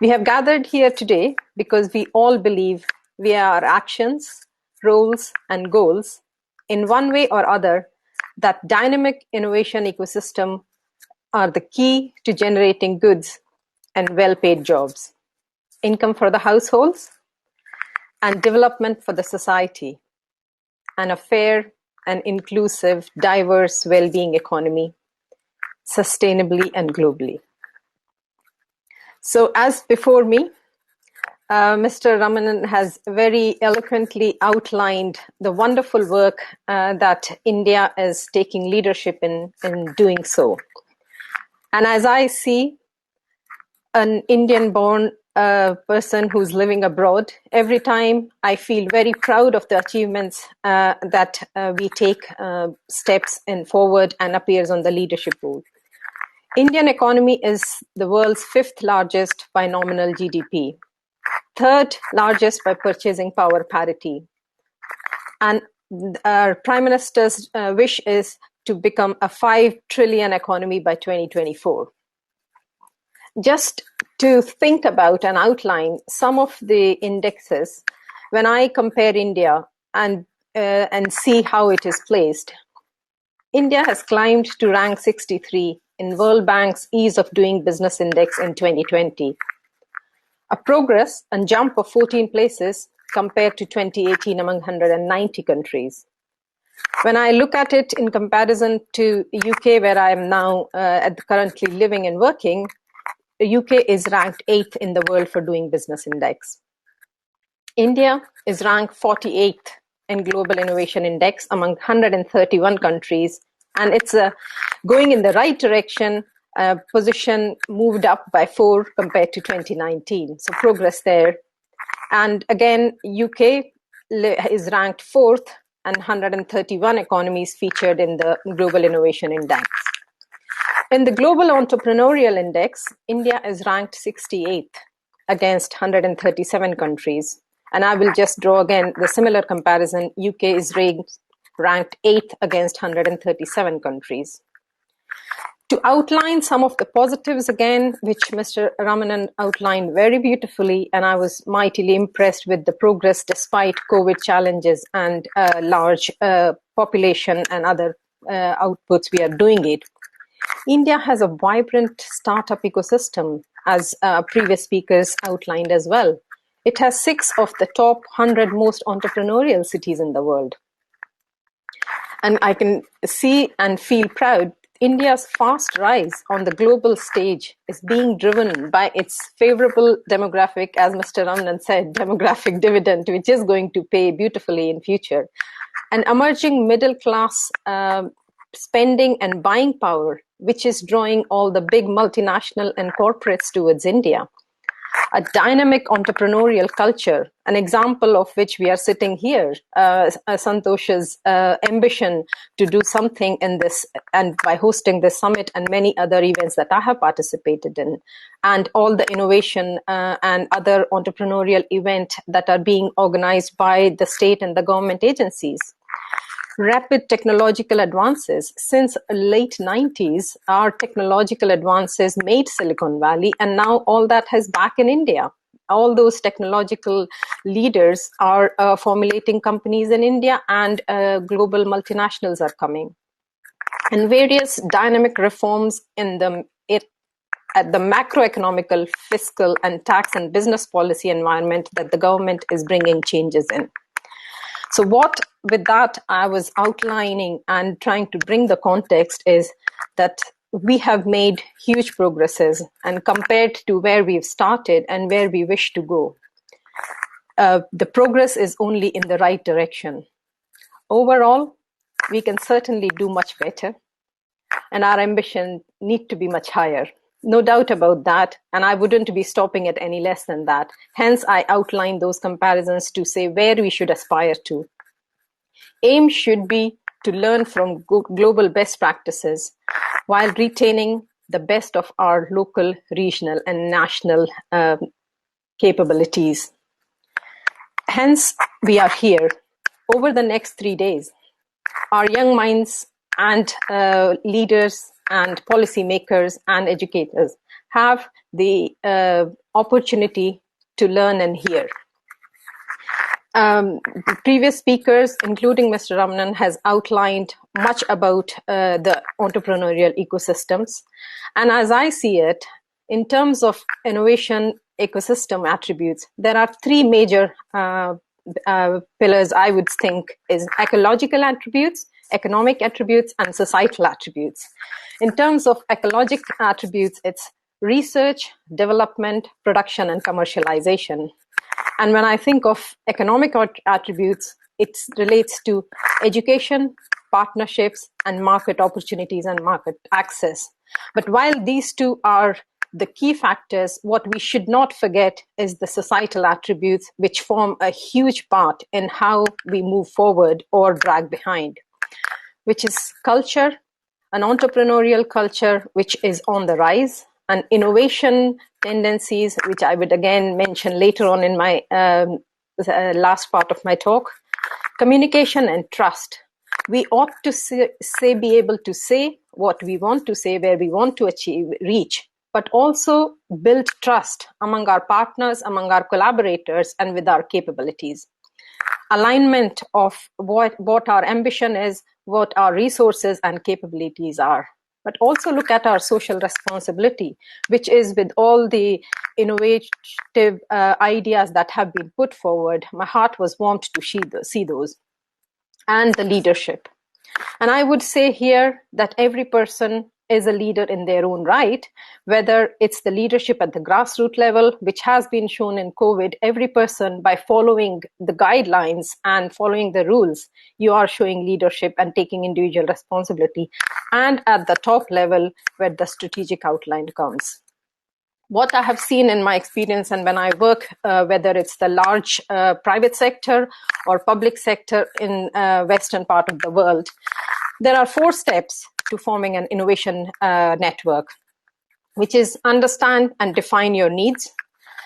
We have gathered here today because we all believe via our actions, roles, and goals, in one way or other, that dynamic innovation ecosystem are the key to generating goods and well-paid jobs, income for the households, and development for the society, and a fair and inclusive, diverse well-being economy, sustainably and globally. So as before me, Mr. Ramanan has very eloquently outlined the wonderful work that India is taking leadership in doing so. And as I see an Indian-born person who's living abroad, every time I feel very proud of the achievements that we take steps in forward and appears on the leadership role. Indian economy is the world's 5th largest by nominal GDP, 3rd largest by purchasing power parity. And our Prime Minister's wish is to become a 5 trillion economy by 2024. Just to think about and outline some of the indexes, when I compare India and see how it is placed, India has climbed to rank 63 in World Bank's Ease of Doing Business Index in 2020. A progress and jump of 14 places compared to 2018 among 190 countries. When I look at it in comparison to the UK, where I am now currently living and working, the UK is ranked 8th in the World for Doing Business Index. India is ranked 48th in Global Innovation Index among 131 countries, and it's going in the right direction, position moved up by 4 compared to 2019, so progress there. And again, UK is ranked 4th and 131 economies featured in the Global Innovation Index. In the Global Entrepreneurial Index, India is ranked 68th against 137 countries. And I will just draw again the similar comparison. UK is ranked 8th against 137 countries. To outline some of the positives again, which Mr. Ramanan outlined very beautifully, and I was mightily impressed with the progress despite COVID challenges and large population and other outputs we are doing it. India has a vibrant startup ecosystem, as previous speakers outlined as well. It has 6 of the top 100 most entrepreneurial cities in the world. And I can see and feel proud. India's fast rise on the global stage is being driven by its favorable demographic, as Mr. Ramanan said, demographic dividend, which is going to pay beautifully in future. An emerging middle class spending and buying power, which is drawing all the big multinational and corporates towards India. A dynamic entrepreneurial culture, an example of which we are sitting here, Santosh's ambition to do something in this, and by hosting this summit and many other events that I have participated in, and all the innovation and other entrepreneurial events that are being organized by the state and the government agencies. Rapid technological advances. Since late 90s, our technological advances made Silicon Valley, and now all that is back in India. All those technological leaders are formulating companies in India, and global multinationals are coming. And various dynamic reforms in at the macroeconomical, fiscal, and tax and business policy environment that the government is bringing changes in. So with that I was outlining and trying to bring the context is that we have made huge progresses, and compared to where we've started and where we wish to go, the progress is only in the right direction. Overall, we can certainly do much better, and our ambition need to be much higher. No doubt about that, and I wouldn't be stopping at any less than that. Hence, I outlined those comparisons to say where we should aspire to. Aim should be to learn from global best practices while retaining the best of our local, regional, and national capabilities. Hence, we are here. Over the next 3 days, our young minds and leaders and policymakers and educators have the opportunity to learn and hear. The previous speakers, including Mr. Ramanan, has outlined much about the entrepreneurial ecosystems. And as I see it, in terms of innovation ecosystem attributes, there are three major pillars I would think is ecological attributes, economic attributes, and societal attributes. In terms of ecological attributes, it's research, development, production, and commercialization. And when I think of economic attributes, it relates to education, partnerships, and market opportunities and market access. But while these two are the key factors, what we should not forget is the societal attributes, which form a huge part in how we move forward or drag behind, which is culture, an entrepreneurial culture which is on the rise, and innovation tendencies, which I would again mention later on in my last part of my talk, communication and trust. We ought to be able to say what we want to say, where we want to reach, but also build trust among our partners, among our collaborators, and with our capabilities. Alignment of what our ambition is, what our resources and capabilities are. But also look at our social responsibility, which is with all the innovative ideas that have been put forward. My heart was warmed to see those. And the leadership. And I would say here that every person is a leader in their own right, whether it's the leadership at the grassroots level, which has been shown in COVID. Every person, by following the guidelines and following the rules, you are showing leadership and taking individual responsibility. And at the top level, where the strategic outline comes. What I have seen in my experience and when I work, whether it's the large private sector or public sector in Western part of the world, there are 4 steps to forming an innovation network, which is understand and define your needs.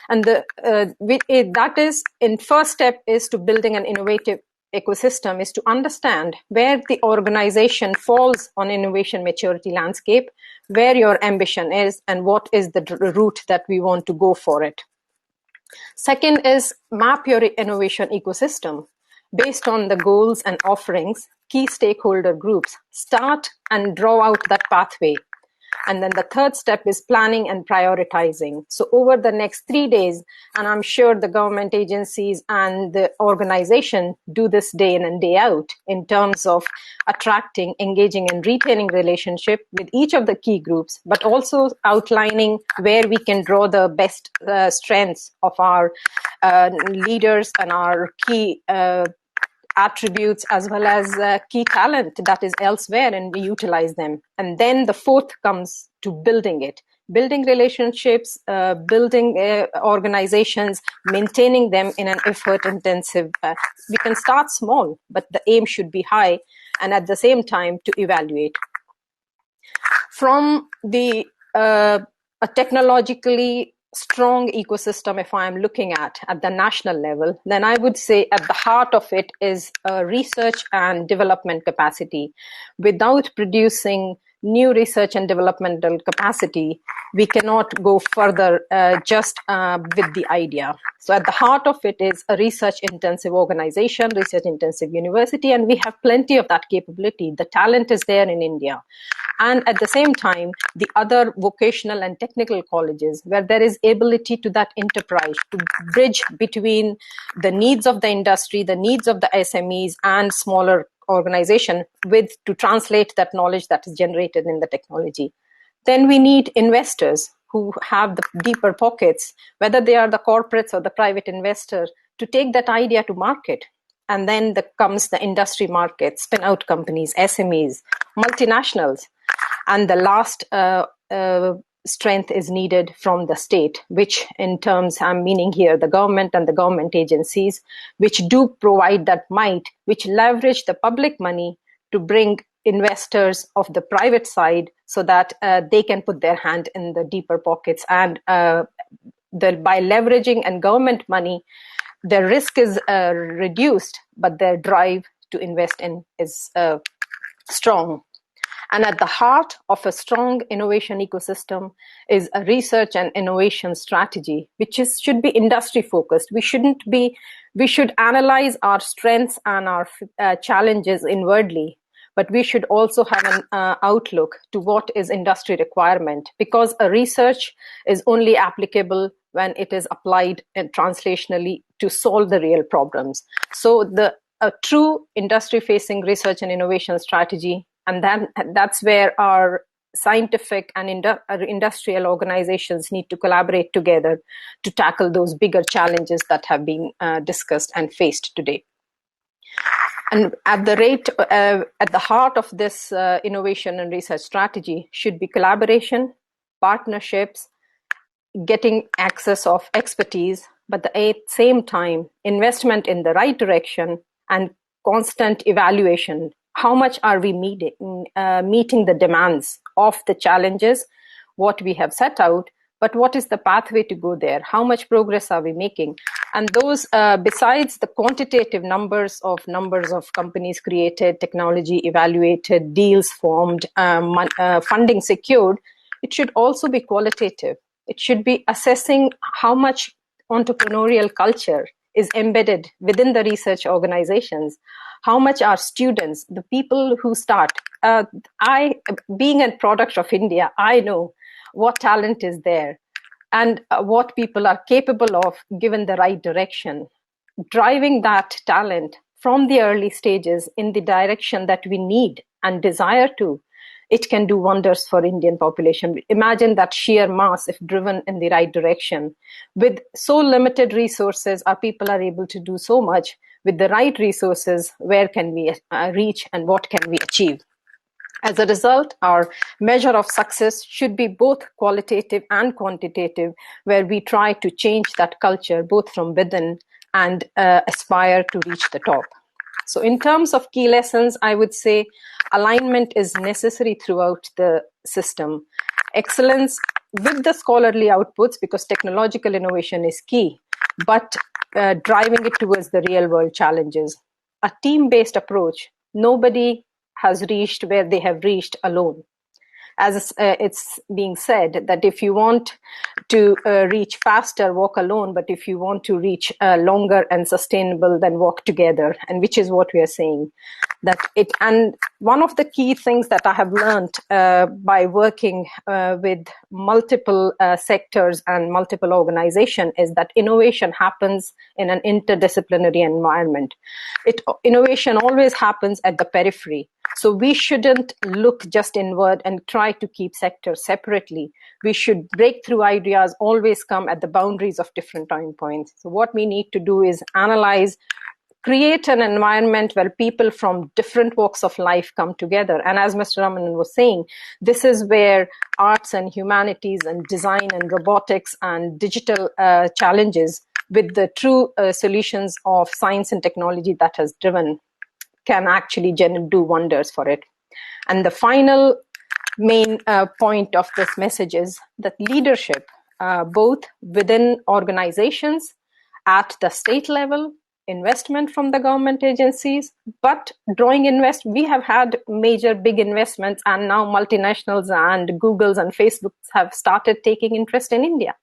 And that is, in first step is to building an innovative ecosystem is to understand where the organization falls on innovation maturity landscape, where your ambition is, and what is the route that we want to go for it. Second is map your innovation ecosystem based on the goals and offerings, key stakeholder groups. Start and draw out that pathway. And then the third step is planning and prioritizing. So over the next 3 days, and I'm sure the government agencies and the organization do this day in and day out in terms of attracting, engaging, and retaining relationship with each of the key groups, but also outlining where we can draw the best strengths of our leaders and our key attributes, as well as key talent that is elsewhere, and we utilize them. And then the fourth comes to building it, building relationships, building organizations, maintaining them in an effort intensive. We can start small, but the aim should be high, and at the same time to evaluate. From the a technologically strong ecosystem, if I'm looking at the national level, then I would say at the heart of it is research and development capacity. Without producing new research and developmental capacity, we cannot go further just with the idea. So at the heart of it is a research-intensive organization, research-intensive university, and we have plenty of that capability. The talent is there in India. And at the same time, the other vocational and technical colleges, where there is ability to that enterprise, to bridge between the needs of the industry, the needs of the SMEs and smaller organization to translate that knowledge that is generated in the technology. Then we need investors who have the deeper pockets, whether they are the corporates or the private investor, to take that idea to market. And then comes the industry market, spin-out companies, SMEs, multinationals. And the last strength is needed from the state, which in terms, I'm meaning here, the government and the government agencies, which do provide that might, which leverage the public money to bring investors of the private side so that they can put their hand in the deeper pockets. And by leveraging and government money, the risk is reduced, but their drive to invest in is strong. And at the heart of a strong innovation ecosystem is a research and innovation strategy, which should be industry focused. We should analyze our strengths and our challenges inwardly, but we should also have an outlook to what is industry requirement, because a research is only applicable when it is applied translationally to solve the real problems. So a true industry-facing research and innovation strategy, and then that's where our scientific and industrial organizations need to collaborate together to tackle those bigger challenges that have been discussed and faced today. And at the heart of this innovation and research strategy should be collaboration, partnerships, getting access of expertise, but at the same time, investment in the right direction and constant evaluation. How much are we meeting the demands of the challenges, what we have set out, but what is the pathway to go there? How much progress are we making? And those, besides the quantitative numbers of companies created, technology evaluated, deals formed, funding secured, it should also be qualitative. It should be assessing how much entrepreneurial culture is embedded within the research organizations. How much are students, the people who start? Being a product of India, I know what talent is there and what people are capable of given the right direction. Driving that talent from the early stages in the direction that we need and desire to, it can do wonders for Indian population. Imagine that sheer mass if driven in the right direction. With so limited resources, our people are able to do so much. With the right resources, where can we reach and what can we achieve? As a result, our measure of success should be both qualitative and quantitative, where we try to change that culture both from within and aspire to reach the top. So in terms of key lessons, I would say alignment is necessary throughout the system. Excellence with the scholarly outputs, because technological innovation is key, but driving it towards the real world challenges. A team-based approach, nobody has reached where they have reached alone. As it's being said, that if you want to reach faster, walk alone, but if you want to reach longer and sustainable, then walk together, and which is what we are saying. And one of the key things that I have learned by working with multiple sectors and multiple organizations is that innovation happens in an interdisciplinary environment. Innovation always happens at the periphery. So we shouldn't look just inward and try to keep sectors separately. We should breakthrough ideas always come at the boundaries of different time points. So what we need to do is analyze, create an environment where people from different walks of life come together. And as Mr. Ramanan was saying, this is where arts and humanities and design and robotics and digital challenges with the true solutions of science and technology that has driven can actually do wonders for it. And the final main point of this message is that leadership, both within organizations, at the state level, investment from the government agencies, but we have had major big investments, and now multinationals and Googles and Facebooks have started taking interest in India.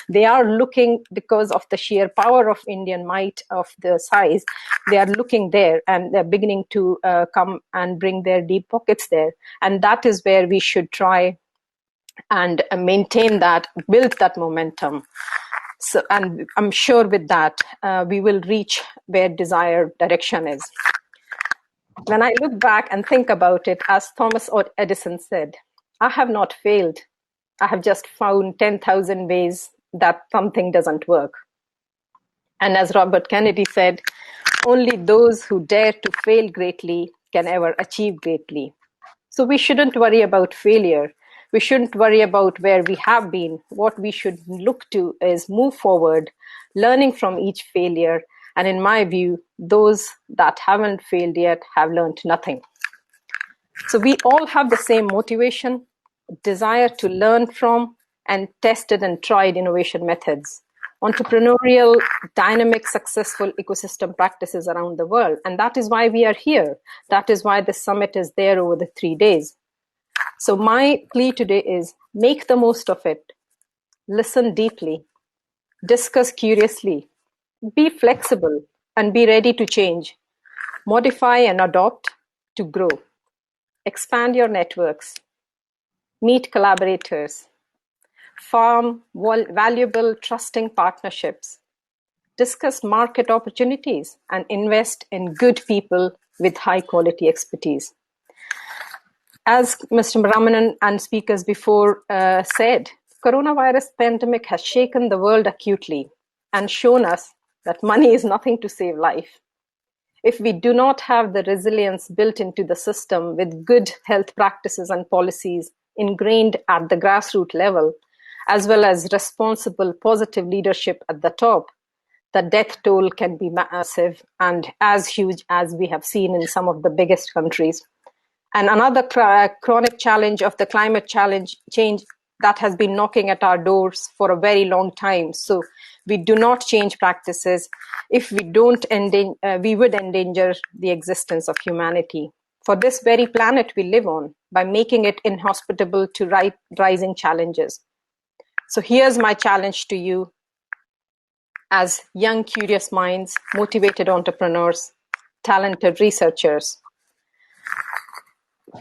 They are looking, because of the sheer power of Indian might of the size, they are looking there and they're beginning to come and bring their deep pockets there. And that is where we should try and maintain that, build that momentum. So, and I'm sure with that, we will reach where desired direction is. When I look back and think about it, as Thomas Edison said, I have not failed. I have just found 10,000 ways that something doesn't work. And as Robert Kennedy said, only those who dare to fail greatly can ever achieve greatly. So we shouldn't worry about failure. We shouldn't worry about where we have been. What we should look to is move forward, learning from each failure. And in my view, those that haven't failed yet have learned nothing. So we all have the same motivation, desire to learn from and tested and tried innovation methods, entrepreneurial, dynamic, successful ecosystem practices around the world. And that is why we are here. That is why the summit is there over the 3 days. So my plea today is make the most of it. Listen deeply. Discuss curiously. Be flexible and be ready to change. Modify and adopt to grow. Expand your networks. Meet collaborators. Form valuable, trusting partnerships. Discuss market opportunities and invest in good people with high quality expertise. As Mr. Ramanan and speakers before said, coronavirus pandemic has shaken the world acutely and shown us that money is nothing to save life. If we do not have the resilience built into the system with good health practices and policies ingrained at the grassroots level, as well as responsible, positive leadership at the top, the death toll can be massive and as huge as we have seen in some of the biggest countries. And another chronic challenge of the climate change that has been knocking at our doors for a very long time. So we do not change practices. If we don't, we would endanger the existence of humanity for this very planet we live on by making it inhospitable to rising challenges. So here's my challenge to you as young, curious minds, motivated entrepreneurs, talented researchers.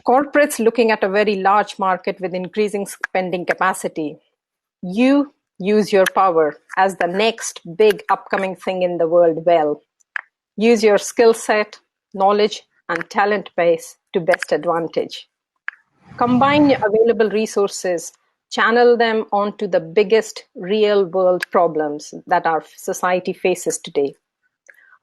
Corporates looking at a very large market with increasing spending capacity. You use your power as the next big upcoming thing in the world well. Use your skill set, knowledge, and talent base to best advantage. Combine available resources, channel them onto the biggest real world problems that our society faces today.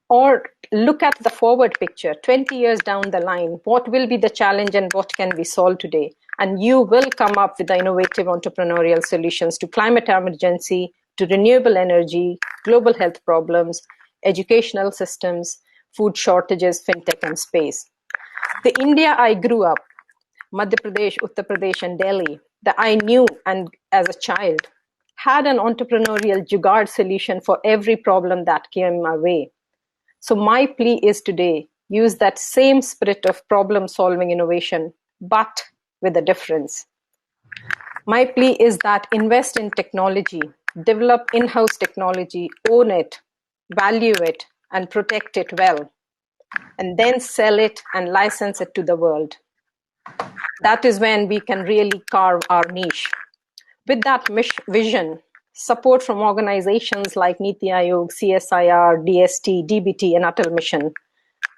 Or look at the forward picture, 20 years down the line, what will be the challenge and what can be solved today? And you will come up with the innovative entrepreneurial solutions to climate emergency, to renewable energy, global health problems, educational systems, food shortages, fintech, and space. The India I grew up, Madhya Pradesh, Uttar Pradesh, and Delhi, that I knew and as a child, had an entrepreneurial jugaad solution for every problem that came my way. So my plea is today, use that same spirit of problem-solving innovation, but with a difference. My plea is that invest in technology, develop in-house technology, own it, value it, and protect it well, and then sell it and license it to the world. That is when we can really carve our niche. With that vision, support from organizations like Niti Aayog, CSIR, DST, DBT, and Atal Mission,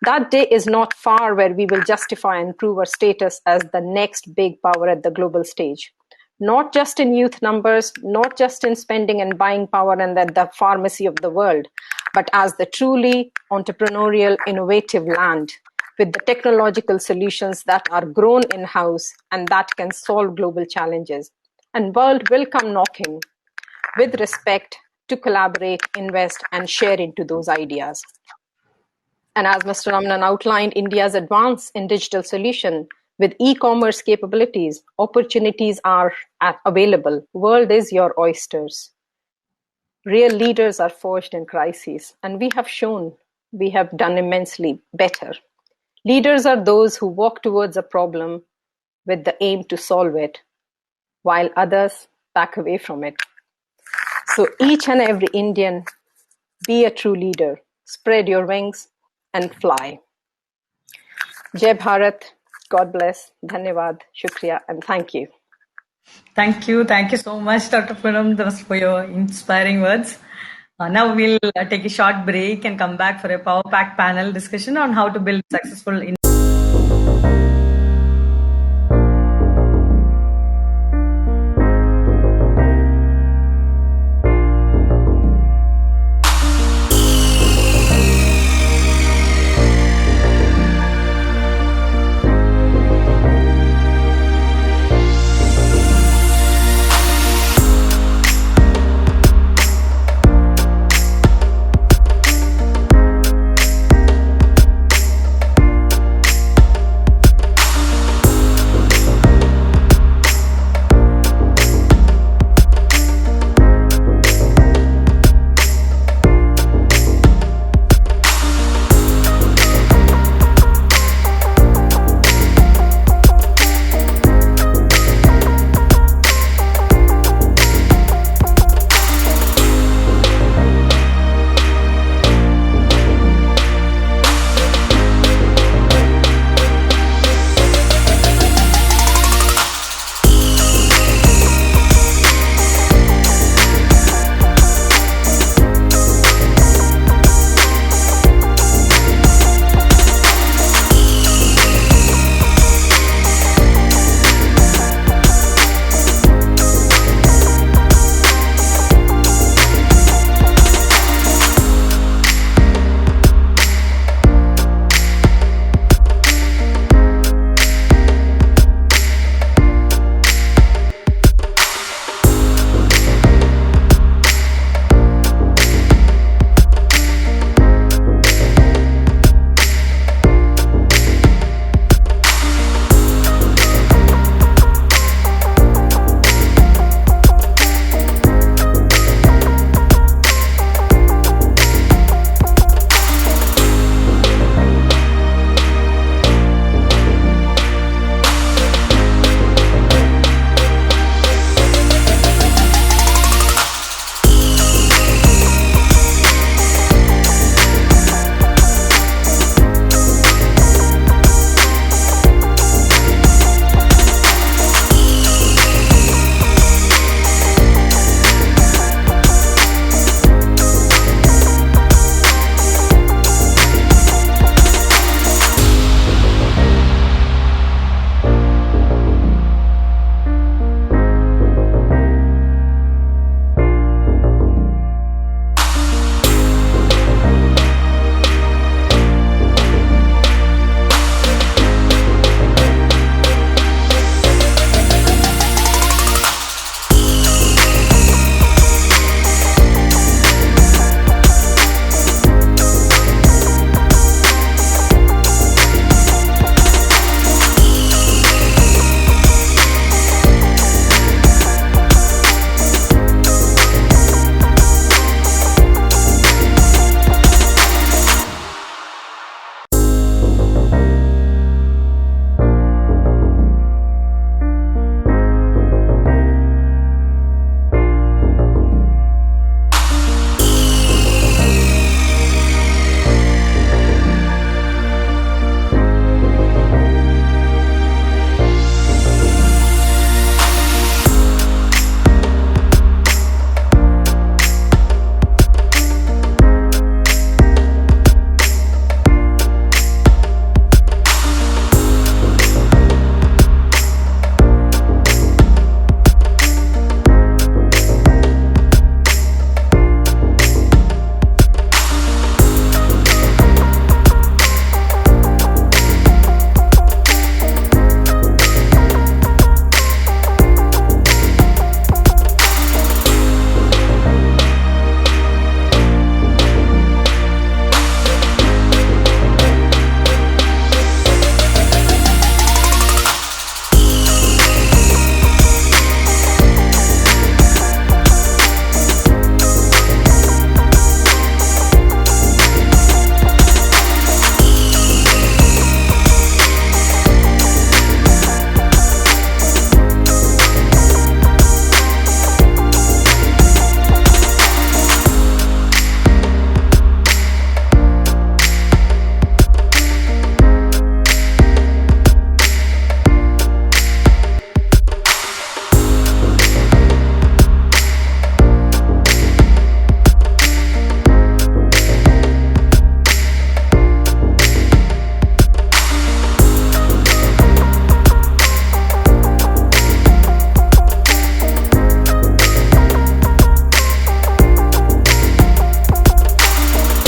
that day is not far where we will justify and prove our status as the next big power at the global stage. Not just in youth numbers, not just in spending and buying power and at the pharmacy of the world, but as the truly entrepreneurial, innovative land with the technological solutions that are grown in-house and that can solve global challenges. And world will come knocking with respect to collaborate, invest, and share into those ideas. And as Mr. Ramanan outlined, India's advance in digital solution with e-commerce capabilities, opportunities are available. World is your oysters. Real leaders are forged in crises, and we have shown we have done immensely better. Leaders are those who walk towards a problem with the aim to solve it, while others back away from it. So each and every Indian, be a true leader, spread your wings and fly. Jai Bharat, God bless, Dhanyavad, Shukriya, and thank you. Thank you. Thank you so much, Dr. Poonam, for your inspiring words. Now we'll take a short break and come back for a power-packed panel discussion on how to build successful